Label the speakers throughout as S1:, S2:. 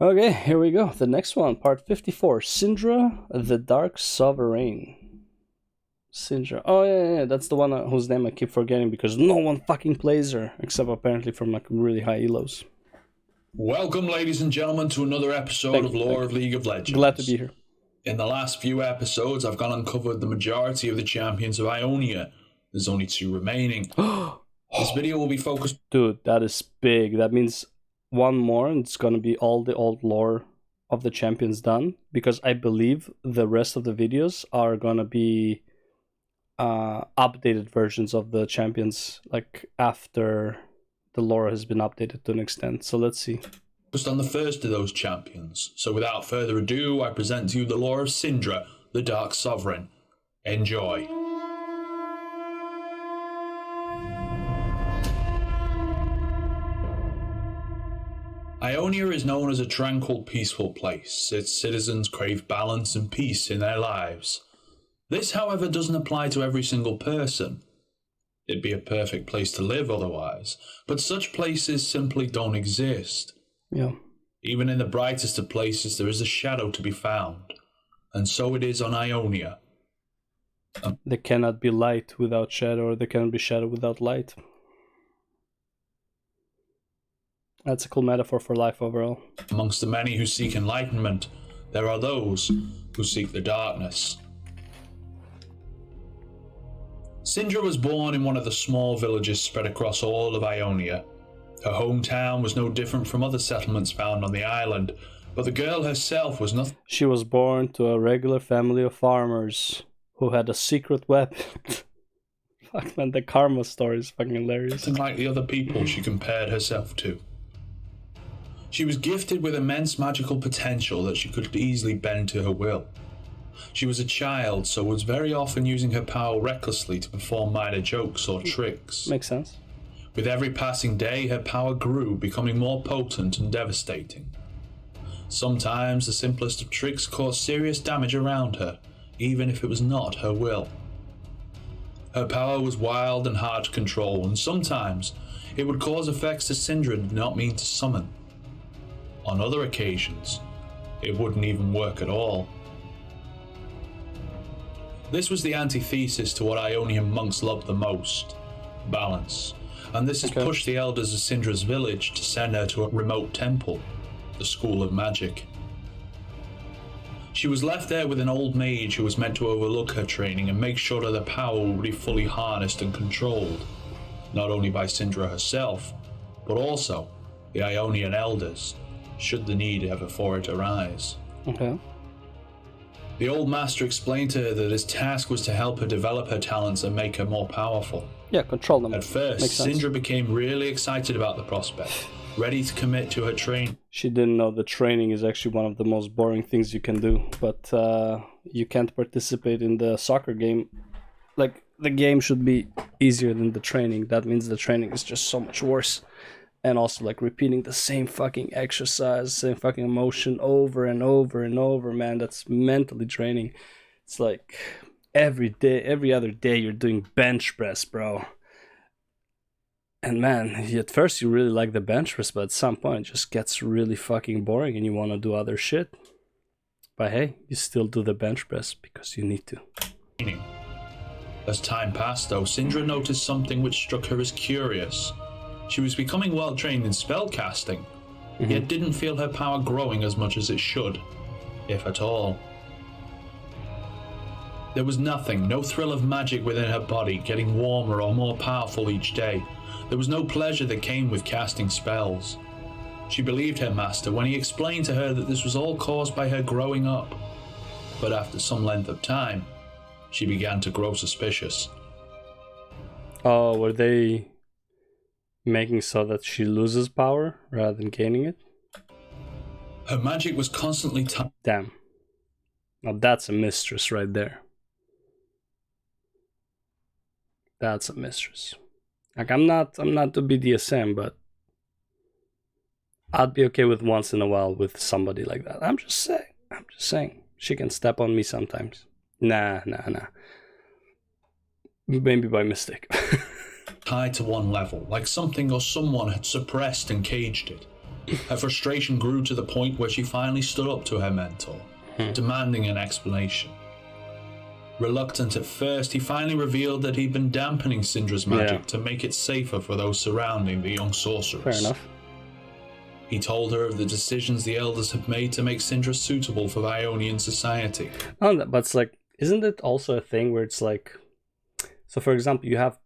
S1: Okay, here we go. The next one, part 54. Syndra, the Dark Sovereign. Syndra. Oh, yeah, that's the one whose name I keep forgetting because no one fucking plays her, except apparently from like really high elos.
S2: Welcome, ladies and gentlemen, to another episode of Lore of League of Legends.
S1: Glad to be here.
S2: In the last few episodes, I've gone and covered the majority of the champions of Ionia. There's only 2 remaining. This video will be focused...
S1: Dude, that is big. That means one more and it's gonna be all the old lore of the champions done, because I believe the rest of the videos are gonna be updated versions of the champions, like after the lore has been updated to an extent. So let's see.
S2: Focused on the first of those champions. So without further ado, I present to you the lore of Syndra, the Dark Sovereign. Enjoy. Ionia is known as a tranquil, peaceful place. Its citizens crave balance and peace in their lives. This, however, doesn't apply to every single person. It'd be a perfect place to live otherwise, but such places simply don't exist.
S1: Yeah.
S2: Even in the brightest of places, there is a shadow to be found, and so it is on Ionia.
S1: There cannot be light without shadow, or there cannot be shadow without light. That's a cool metaphor for life overall.
S2: Amongst the many who seek enlightenment, there are those who seek the darkness. Syndra was born in one of the small villages spread across all of Ionia. Her hometown was no different from other settlements found on the island, but the girl herself was nothing.
S1: She was born to a regular family of farmers who had a secret weapon. Fuck man, the karma story is fucking hilarious.
S2: Nothing like the other people she compared herself to. She was gifted with immense magical potential that she could easily bend to her will. She was a child, so was very often using her power recklessly to perform minor jokes or tricks.
S1: Makes sense.
S2: With every passing day, her power grew, becoming more potent and devastating. Sometimes the simplest of tricks caused serious damage around her, even if it was not her will. Her power was wild and hard to control, and sometimes it would cause effects that Syndra did not mean to summon. On other occasions, it wouldn't even work at all. This was the antithesis to what Ionian monks loved the most, balance, and this has pushed the elders of Syndra's village to send her to a remote temple, the School of Magic. She was left there with an old mage who was meant to overlook her training and make sure that the power would be fully harnessed and controlled, not only by Syndra herself, but also the Ionian elders, should the need ever for it arise.
S1: Okay.
S2: The old master explained to her that his task was to help her develop her talents and make her more powerful.
S1: Yeah, control them.
S2: At first, Syndra became really excited about the prospect, ready to commit to her training.
S1: She didn't know the training is actually one of the most boring things you can do, but you can't participate in the soccer game. Like, the game should be easier than the training. That means the training is just so much worse. And also, like, repeating the same fucking exercise, same fucking emotion over and over and over, man, that's mentally draining. It's like every day, every other day, you're doing bench press, bro. And man, at first you really like the bench press, but at some point it just gets really fucking boring and you want to do other shit. But hey, you still do the bench press because you need to.
S2: As time passed, though, Syndra noticed something which struck her as curious. She was becoming well trained in spellcasting, yet didn't feel her power growing as much as it should, if at all. There was nothing, no thrill of magic within her body, getting warmer or more powerful each day. There was no pleasure that came with casting spells. She believed her master when he explained to her that this was all caused by her growing up. But after some length of time, she began to grow suspicious.
S1: Oh, were they making so that she loses power rather than gaining it?
S2: Her magic was constantly
S1: Damn. Now that's a mistress right there. That's a mistress. Like, I'm not to BDSM, but I'd be okay with once in a while with somebody like that. I'm just saying. She can step on me sometimes. Nah. Maybe by mistake.
S2: tied to one level, like something or someone had suppressed and caged it. Her frustration grew to the point where she finally stood up to her mentor, demanding an explanation. Reluctant at first, he finally revealed that he'd been dampening Syndra's magic to make it safer for those surrounding the young sorceress.
S1: Fair enough.
S2: He told her of the decisions the elders had made to make Syndra suitable for Ionian society.
S1: Oh, but it's like, isn't it also a thing where it's like, so for example, you have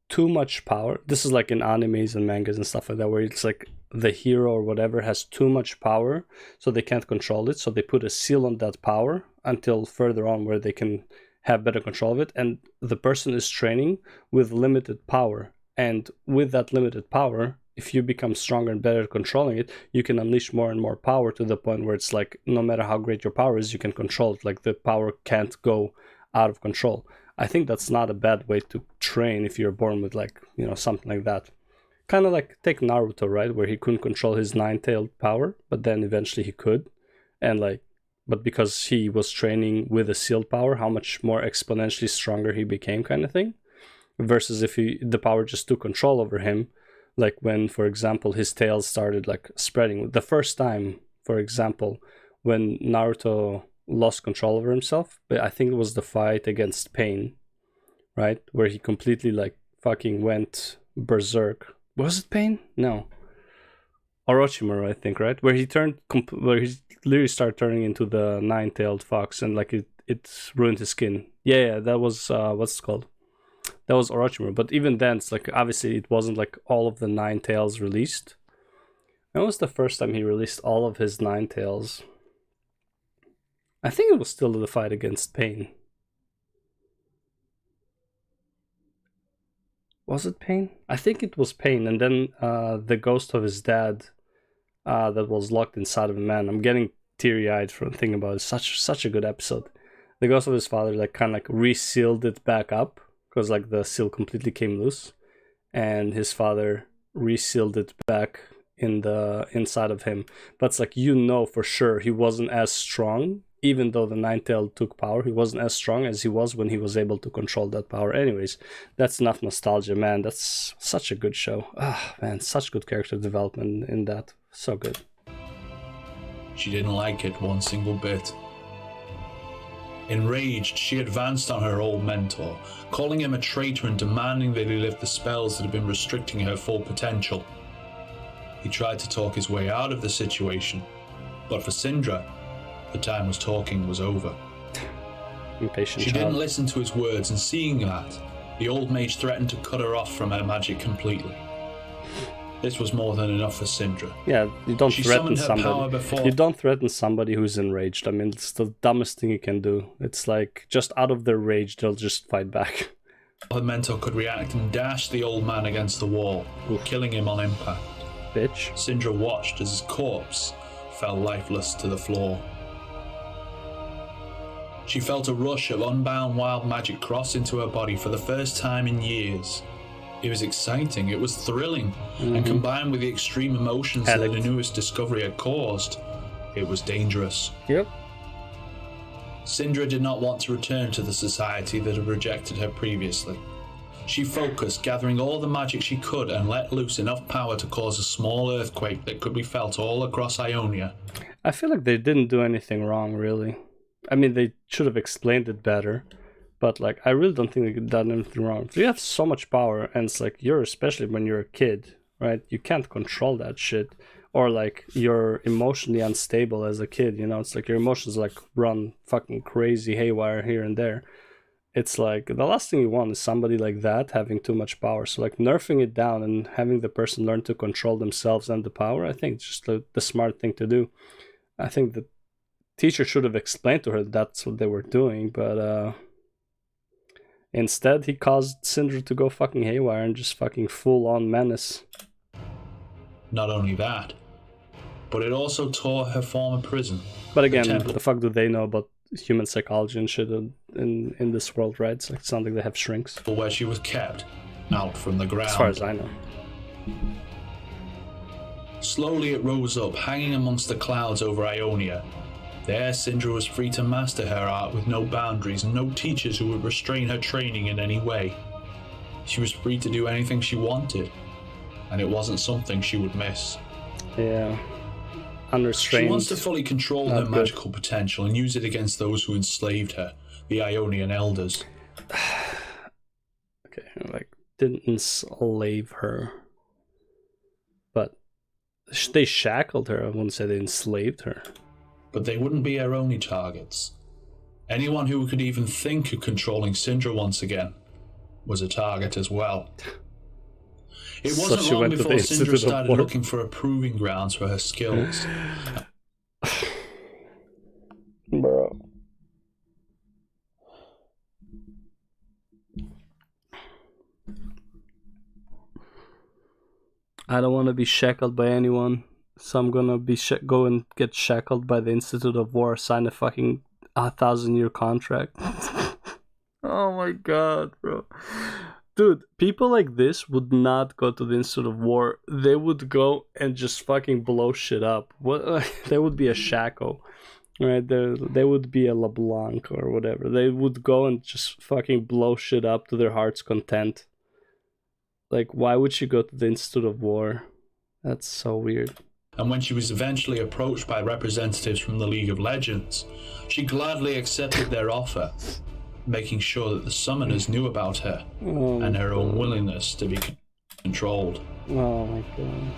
S1: too much power. This is like in animes and mangas and stuff like that, where it's like the hero or whatever has too much power, so they can't control it. So they put a seal on that power until further on where they can have better control of it. And the person is training with limited power. And with that limited power, if you become stronger and better at controlling it, you can unleash more and more power to the point where it's like, no matter how great your power is, you can control it. Like the power can't go out of control. I think that's not a bad way to train if you're born with like, you know, something like that. Kind of like take Naruto, right? Where he couldn't control his nine-tailed power, but then eventually he could. And like, but because he was training with a sealed power, how much more exponentially stronger he became, kind of thing. Versus if the power just took control over him, like when, for example, his tail started like spreading. The first time, for example, when Naruto lost control over himself, but I think it was the fight against Pain, right? Where he completely like fucking went berserk. Was it Pain? No. Orochimaru, I think, right? Where he where he literally started turning into the nine-tailed fox and like it ruined his skin. Yeah, that was what's it called? That was Orochimaru. But even then, it's like obviously it wasn't like all of the nine tails released. When was the first time he released all of his nine tails? I think it was still the fight against Pain. Was it Pain? I think it was Pain, and then the ghost of his dad that was locked inside of a man. I'm getting teary-eyed from thinking about it. Such a good episode. The ghost of his father like kind of like resealed it back up because like the seal completely came loose, and his father resealed it back in the inside of him. But it's like, you know for sure he wasn't as strong. Even though the nine-tailed took power, he wasn't as strong as he was when he was able to control that power. Anyways, that's enough nostalgia, man. That's such a good show. Ah, man, such good character development in that. So good.
S2: She didn't like it one single bit. Enraged, she advanced on her old mentor, calling him a traitor and demanding that he lift the spells that had been restricting her full potential. He tried to talk his way out of the situation, but for Syndra, the time was talking was over.
S1: Impatient
S2: She
S1: child.
S2: didn't listen to his words, and seeing that, the old mage threatened to cut her off from her magic completely. This was more than enough for Syndra.
S1: Yeah, you don't
S2: She
S1: threaten
S2: summoned her power
S1: somebody.
S2: before.
S1: You don't threaten somebody who's enraged. I mean, it's the dumbest thing you can do. It's like, just out of their rage, they'll just fight back.
S2: Her mentor could react and dash the old man against the wall, killing him on impact.
S1: Bitch.
S2: Syndra watched as his corpse fell lifeless to the floor. She felt a rush of unbound wild magic cross into her body for the first time in years. It was exciting, it was thrilling, and combined with the extreme emotions that the newest discovery had caused, it was dangerous.
S1: Yep.
S2: Syndra did not want to return to the society that had rejected her previously. She focused, gathering all the magic she could, and let loose enough power to cause a small earthquake that could be felt all across Ionia.
S1: I feel like they didn't do anything wrong, really. I mean, they should have explained it better, but like, I really don't think they could have done anything wrong. You have so much power, and it's like, especially when you're a kid, right? You can't control that shit. Or like, you're emotionally unstable as a kid, you know? It's like your emotions like run fucking crazy haywire here and there. It's like, the last thing you want is somebody like that having too much power. So like, nerfing it down and having the person learn to control themselves and the power, I think it's just the smart thing to do. I think the teacher should have explained to her that's what they were doing, but instead he caused Syndra to go fucking haywire and just fucking full-on menace.
S2: Not only that, but it also tore her former prison.
S1: But again, the fuck do they know about human psychology and shit in this world, right? It's like, it's not like they have shrinks.
S2: Where she was kept, out from the ground.
S1: As far as I know.
S2: Slowly it rose up, hanging amongst the clouds over Ionia. There, Syndra was free to master her art with no boundaries and no teachers who would restrain her training in any way. She was free to do anything she wanted, and it wasn't something she would miss.
S1: Yeah. unrestrained.
S2: She wants to fully control her magical potential and use it against those who enslaved her, the Ionian elders.
S1: Okay, like, didn't enslave her. But they shackled her. I wouldn't say they enslaved her.
S2: But they wouldn't be her only targets. Anyone who could even think of controlling Syndra once again was a target as well. It wasn't long before Syndra started looking for a proving grounds for her skills.
S1: Bro. I don't want to be shackled by anyone, so I'm gonna be go and get shackled by the Institute of War, sign a fucking 1,000-year contract. Oh my god, bro. Dude, people like this would not go to the Institute of War. They would go and just fucking blow shit up. What? There would be a Shaco, right? There would be a LeBlanc or whatever. They would go and just fucking blow shit up to their heart's content. Like, why would she go to the Institute of War? That's so weird.
S2: And when she was eventually approached by representatives from the League of Legends, she gladly accepted their offer, making sure that the summoners knew about her and her unwillingness to be controlled.
S1: Oh my god.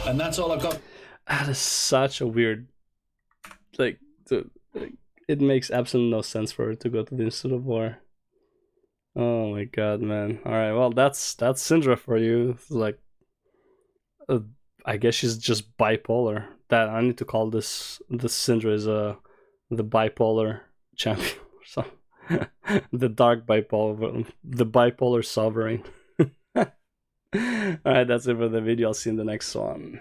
S2: And that's all I've got.
S1: That is such a weird... Like, it makes absolutely no sense for her to go to the Institute of War. Oh my god, man. Alright, well, that's Syndra for you. It's like... I guess she's just bipolar. That I need to call this Syndra is the bipolar champion or something. The dark bipolar, the bipolar sovereign. Alright, that's it for the video. I'll see you in the next one.